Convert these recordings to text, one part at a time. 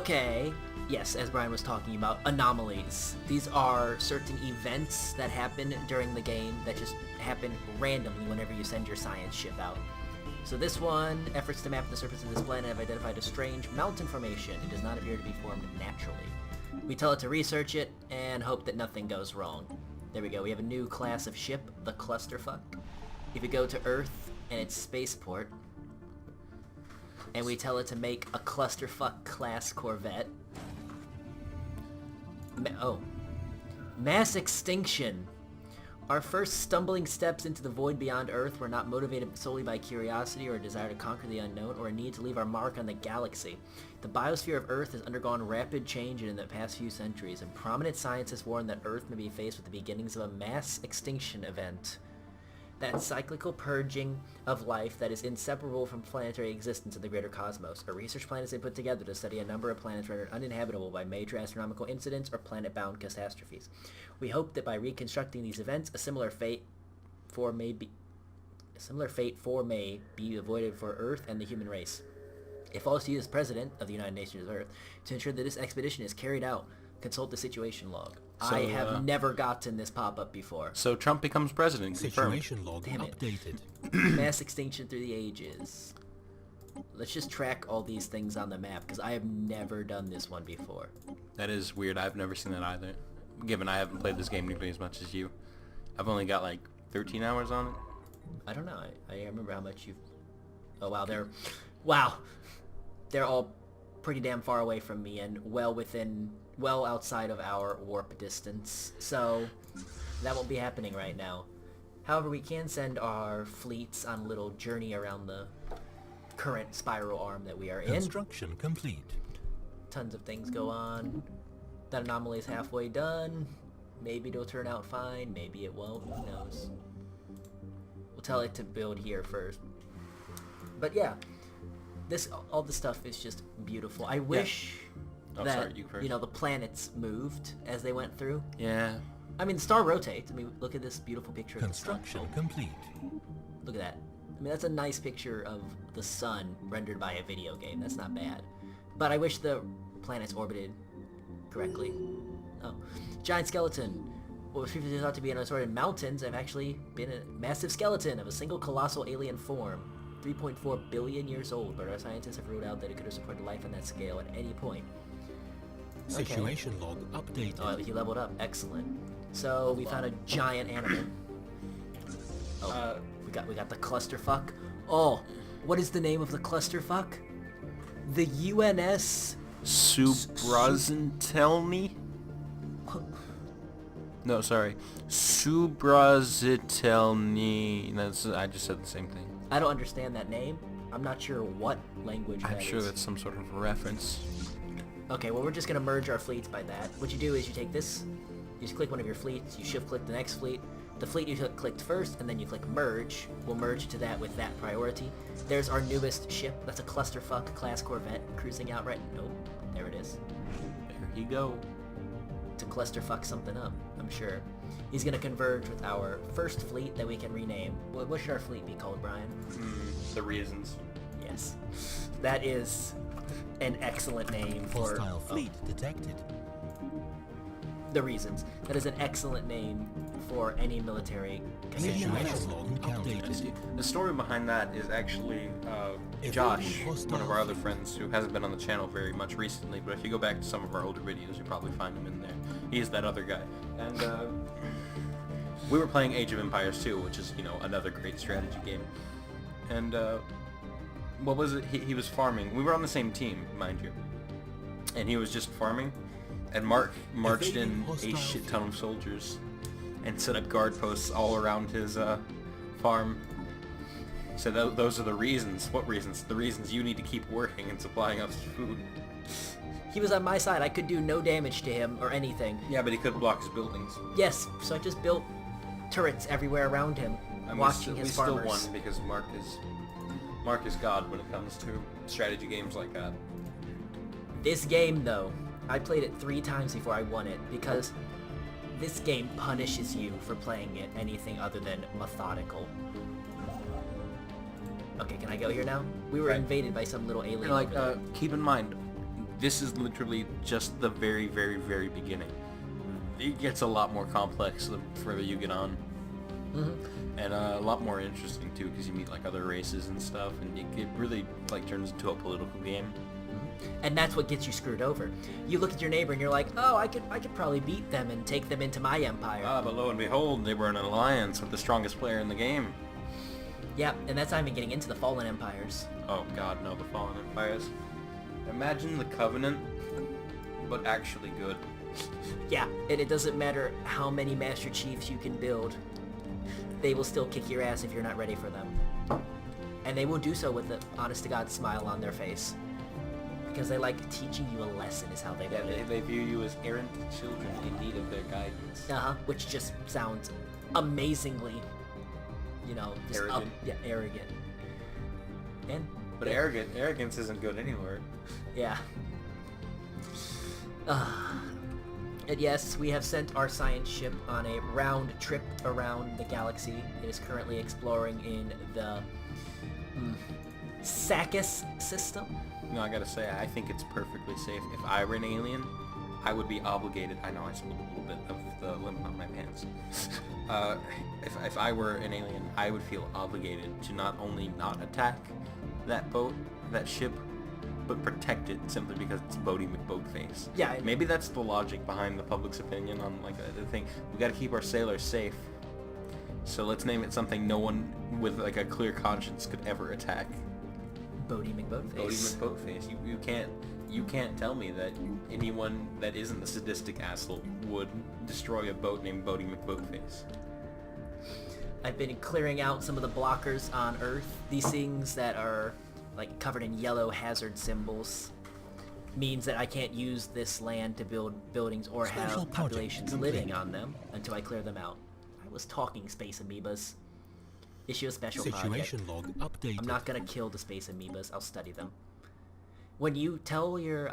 Okay. Yes, as Brian was talking about, anomalies. These are certain events that happen during the game that just happen randomly whenever you send your science ship out. So this one, efforts to map the surface of this planet have identified a strange mountain formation. It does not appear to be formed naturally. We tell it to research it and hope that nothing goes wrong. There we go. We have a new class of ship, the Clusterfuck. If you go to Earth and its spaceport, and we tell it to make a Clusterfuck class Corvette. Mass extinction. Our first stumbling steps into the void beyond Earth were not motivated solely by curiosity or a desire to conquer the unknown or a need to leave our mark on the galaxy. The biosphere of Earth has undergone rapid change in the past few centuries, and prominent scientists warn that Earth may be faced with the beginnings of a mass extinction event. That cyclical purging of life that is inseparable from planetary existence in the greater cosmos. A research plan has been put together to study a number of planets rendered uninhabitable by major astronomical incidents or planet-bound catastrophes. We hope that by reconstructing these events, a similar fate may be avoided for Earth and the human race. It falls to you as President of the United Nations of Earth to ensure that this expedition is carried out. Consult the situation log. So, I have never gotten this pop-up before. So Trump becomes president. Situation log Damn it. updated. Mass extinction through the ages. Let's just track all these things on the map, because I have never done this one before. That is weird. I've never seen that either. Given I haven't played this game nearly as much as you. I've only got like 13 hours on it. I don't know. I remember how much you've... Oh, wow. They're all pretty damn far away from me and well outside of our warp distance. So that won't be happening right now. However, we can send our fleets on a little journey around the current spiral arm that we are in. Construction complete. Tons of things go on. That anomaly is halfway done. Maybe it'll turn out fine. Maybe it won't. Who knows? We'll tell it to build here first. But yeah, all this stuff is just beautiful. I wish that the planets moved as they went through. Yeah. I mean, the star rotates. I mean, look at this beautiful picture. Construction complete. Look at that. I mean, that's a nice picture of the sun rendered by a video game. That's not bad. But I wish the planets orbited correctly. Oh, giant skeleton. What was previously thought to be an assorted mountains have actually been a massive skeleton of a single colossal alien form. 3.4 billion years old, but our scientists have ruled out that it could have supported life on that scale at any point. Situation log updated. Oh, he leveled up. Excellent. So we found a giant animal. Oh, we got the clusterfuck. Oh, what is the name of the clusterfuck? The UNS Subrazitelny? No, sorry. Subrazitelny. I just said the same thing. I don't understand that name. I'm not sure what language that is. I'm sure that's some sort of reference. Okay, well, we're just going to merge our fleets by that. What you do is you take this, you just click one of your fleets, you shift-click the next fleet. The fleet you clicked first, and then you click merge. We'll merge to that with that priority. There's our newest ship. That's a Clusterfuck class Corvette cruising out right... Nope. There it is. There you go. To clusterfuck something up, I'm sure. He's going to converge with our first fleet that we can rename. What should our fleet be called, Brian? The Reasons. Yes. That is an excellent name for... Hostile fleet detected. The Reasons. That is an excellent name for any military Situation log updated. The story behind that is actually Josh, one of our other friends who hasn't been on the channel very much recently, but if you go back to some of our older videos, you'll probably find him in there. He's that other guy. And we were playing Age of Empires 2, which is, another great strategy game. And what was it? He was farming. We were on the same team, mind you. And he was just farming. And Mark marched in a shit ton of soldiers and set up guard posts all around his farm. So those are the reasons. What reasons? The reasons you need to keep working and supplying us food. He was on my side. I could do no damage to him or anything. Yeah, but he could block his buildings. Yes, so I just built turrets everywhere around him, watching his farmers. We still won because Mark is God when it comes to strategy games like that. This game, though, I played it 3 times before I won it, because this game punishes you for playing it anything other than methodical. Okay, can I go here now? We were invaded by some little alien. Keep in mind, this is literally just the very, very, very beginning. It gets a lot more complex the further you get on. And a lot more interesting too, because you meet like other races and stuff, and it really like turns into a political game. And that's what gets you screwed over. You look at your neighbor and you're like, oh, I could probably beat them and take them into my empire. But lo and behold, they were in an alliance with the strongest player in the game. Yeah, and that's not even getting into the fallen empires. Oh god, no, the Fallen Empires. Imagine the Covenant, but actually good. Yeah, and it doesn't matter how many Master Chiefs you can build. They will still kick your ass if you're not ready for them. And they will do so with an honest-to-God smile on their face. Because they like teaching you a lesson is how they put it. They view you as errant children in need of their guidance. Which just sounds amazingly, just Arrogant. Arrogant. But arrogance isn't good anywhere. Yeah. And yes, we have sent our science ship on a round trip around the galaxy. It is currently exploring in the Sakis system. No, I gotta say, I think it's perfectly safe. If I were an alien, I would be obligated. I know I spilled a little bit of the lemon on my pants. If I were an alien, I would feel obligated to not only not attack that boat, that ship, but protect it simply because it's Bodie McBoatface. Yeah. Maybe that's the logic behind the public's opinion on like the thing. We gotta keep our sailors safe. So let's name it something no one with like a clear conscience could ever attack. Bodie McBoatface. Bodie McBoatface. You can't tell me that anyone that isn't a sadistic asshole would destroy a boat named Bodie McBoatface. I've been clearing out some of the blockers on Earth. These things that are like covered in yellow hazard symbols means that I can't use this land to build buildings or Special have project populations complete. living on them until I clear them out. I was talking space amoebas. Issue a special Situation project. log updated. I'm not gonna kill the space amoebas, I'll study them. When you tell your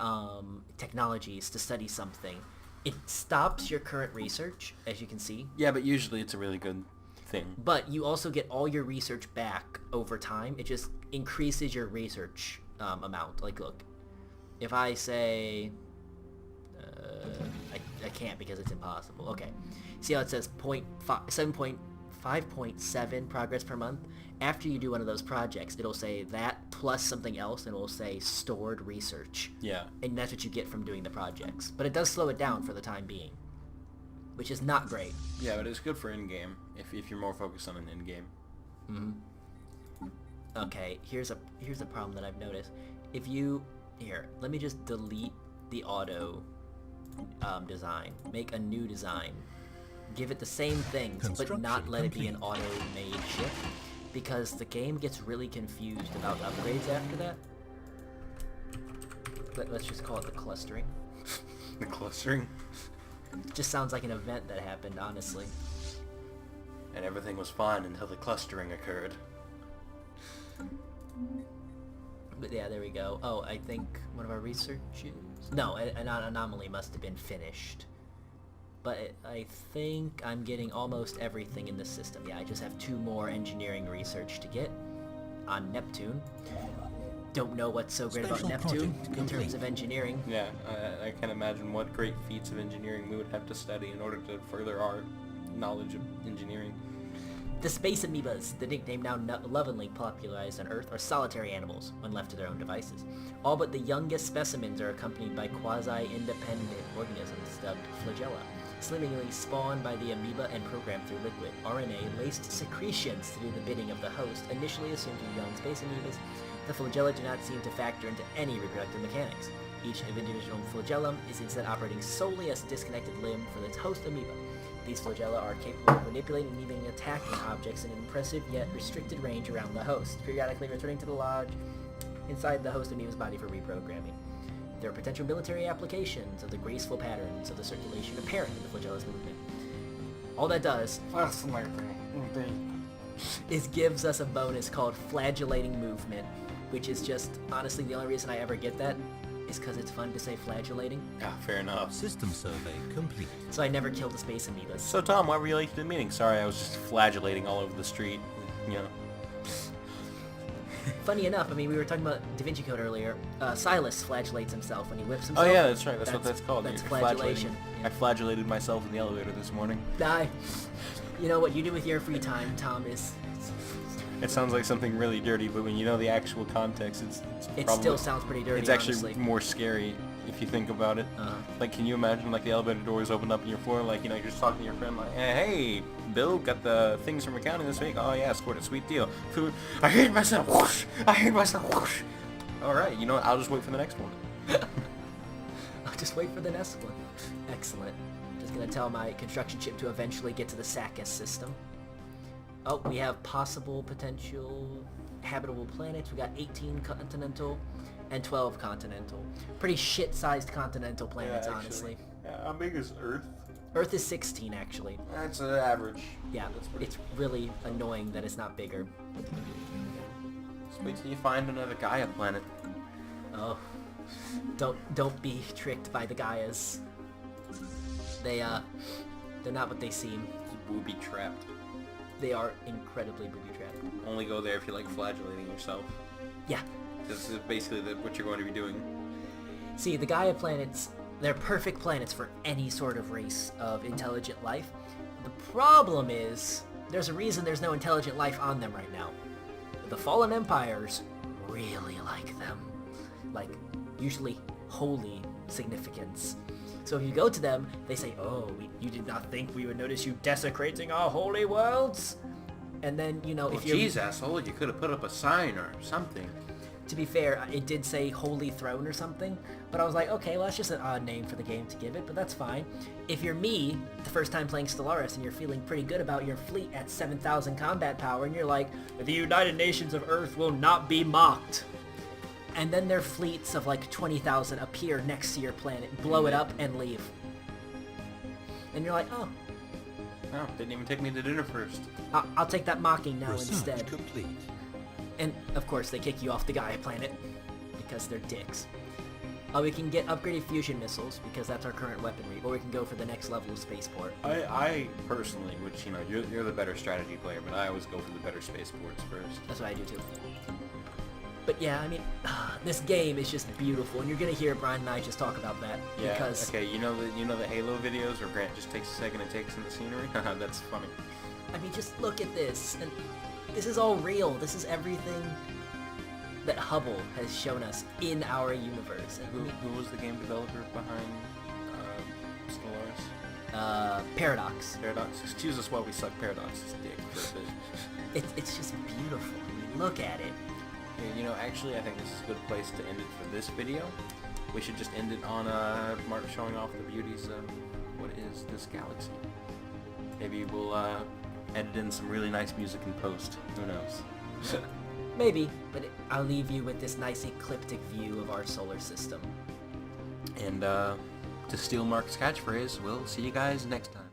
technologies to study something, it stops your current research, as you can see. Yeah, but usually it's a really good thing. But you also get all your research back over time. It just increases your research amount. Like, look, if I say... I can't because it's impossible. Okay. See how it says 5.7 progress per month? After you do one of those projects, it'll say that plus something else, and it'll say stored research. Yeah. And that's what you get from doing the projects. But it does slow it down for the time being, which is not great. Yeah, but it's good for in-game, if you're more focused on an in-game. Okay, here's a problem that I've noticed. If you... Here, let me just delete the auto design. Make a new design. Give it the same things, but not let it be an auto-made ship. Because the game gets really confused about upgrades after that. Let's just call it the clustering. The clustering? Just sounds like an event that happened, honestly. And everything was fine until the clustering occurred. But yeah, there we go. Oh, I think one of our researchers... No, an anomaly must have been finished. But I think I'm getting almost everything in the system. Yeah, I just have 2 more engineering research to get on Neptune. Don't know what's so great Special about Neptune project in terms complete. of engineering. Yeah, I can imagine what great feats of engineering we would have to study in order to further our knowledge of engineering. The space amoebas, the nickname now lovingly popularized on Earth, are solitary animals when left to their own devices. All but the youngest specimens are accompanied by quasi-independent organisms dubbed flagella, seemingly spawned by the amoeba and programmed through liquid, RNA-laced secretions to do the bidding of the host, initially assumed to be young space amoebas. The flagella do not seem to factor into any reproductive mechanics. Each individual flagellum is instead operating solely as a disconnected limb for its host amoeba. These flagella are capable of manipulating and even attacking objects in an impressive yet restricted range around the host, periodically returning to the lodge inside the host amoeba's body for reprogramming. There are potential military applications of the graceful patterns of the circulation apparent in the flagella's movement. All that does is gives us a bonus called flagellating movement, which is just, honestly, the only reason I ever get that is because it's fun to say flagellating. Ah, fair enough. System survey complete. So I never kill the space amoebas. So Tom, why were you late to the meeting? Sorry, I was just flagellating all over the street, you know. Funny enough, I mean, we were talking about Da Vinci Code earlier. Silas flagellates himself when he whips Oh himself. yeah, that's right. That's what that's called. That's You're flagellation. flagellating. I flagellated myself in the elevator this morning. You know what you do with your free time, Tom, is... It sounds like something really dirty, but when you know the actual context, It probably, still sounds pretty dirty, it's actually honestly. more scary if you think about it. Like, can you imagine, like, the elevator doors open up in your floor, like, you know, you're just talking to your friend, like, hey, Bill, got the things from accounting this week? Oh, yeah, scored a sweet deal. Food, I hate myself, whoosh! I hate myself, whoosh! Alright, you know what, I'll just wait for the next one. I'll just wait for the next one. Excellent. Just gonna tell my construction chip to eventually get to the Sackus system. Oh, we have possible potential habitable planets. We got 18 continental and 12 continental. Pretty shit-sized continental planets, honestly. Yeah, how big is Earth? Earth is 16, actually. That's an average. Yeah, it's really annoying that it's not bigger. Just wait till you find another Gaia planet. Oh, don't be tricked by the Gaias. They're not what they seem. It's booby trapped. They are incredibly booby-trapped. Only go there if you like flagellating yourself. Yeah. This is basically what you're going to be doing. See, the Gaia planets, they're perfect planets for any sort of race of intelligent life. The problem is, there's a reason there's no intelligent life on them right now. The Fallen Empires really like them. Like, usually holy significance. So if you go to them, they say, oh, you did not think we would notice you desecrating our holy worlds? And then, you know, Well, if you're... geez, asshole, you could have put up a sign or something. To be fair, it did say Holy Throne or something, but I was like, okay, well, that's just an odd name for the game to give it, but that's fine. If you're me, the first time playing Stellaris, and you're feeling pretty good about your fleet at 7,000 combat power, and you're like, the United Nations of Earth will not be mocked. And then their fleets of like 20,000 appear next to your planet, blow it up, and leave. And you're like, oh. Oh, didn't even take me to dinner first. I'll take that mocking now Research instead. complete. And, of course, they kick you off the Gaia planet, because they're dicks. We can get upgraded fusion missiles, because that's our current weaponry, or we can go for the next level of spaceport. I personally, which, you know, you're the better strategy player, but I always go for the better spaceports first. That's what I do, too. But yeah, I mean, this game is just beautiful, and you're gonna hear Brian and I just talk about that, Yeah, because... okay, you know the Halo videos where Grant just takes a second and takes in the scenery? That's funny. I mean, just look at this, and this is all real. This is everything that Hubble has shown us in our universe. And Who was the game developer behind Stellaris? Paradox. Paradox. Excuse us while we suck Paradox's dick for a bit. It's just beautiful. I mean, look at it. Yeah, you know, actually, I think this is a good place to end it for this video. We should just end it on Mark showing off the beauties of what is this galaxy. Maybe we'll edit in some really nice music in post. Who knows? Maybe, but I'll leave you with this nice ecliptic view of our solar system. And to steal Mark's catchphrase, we'll see you guys next time.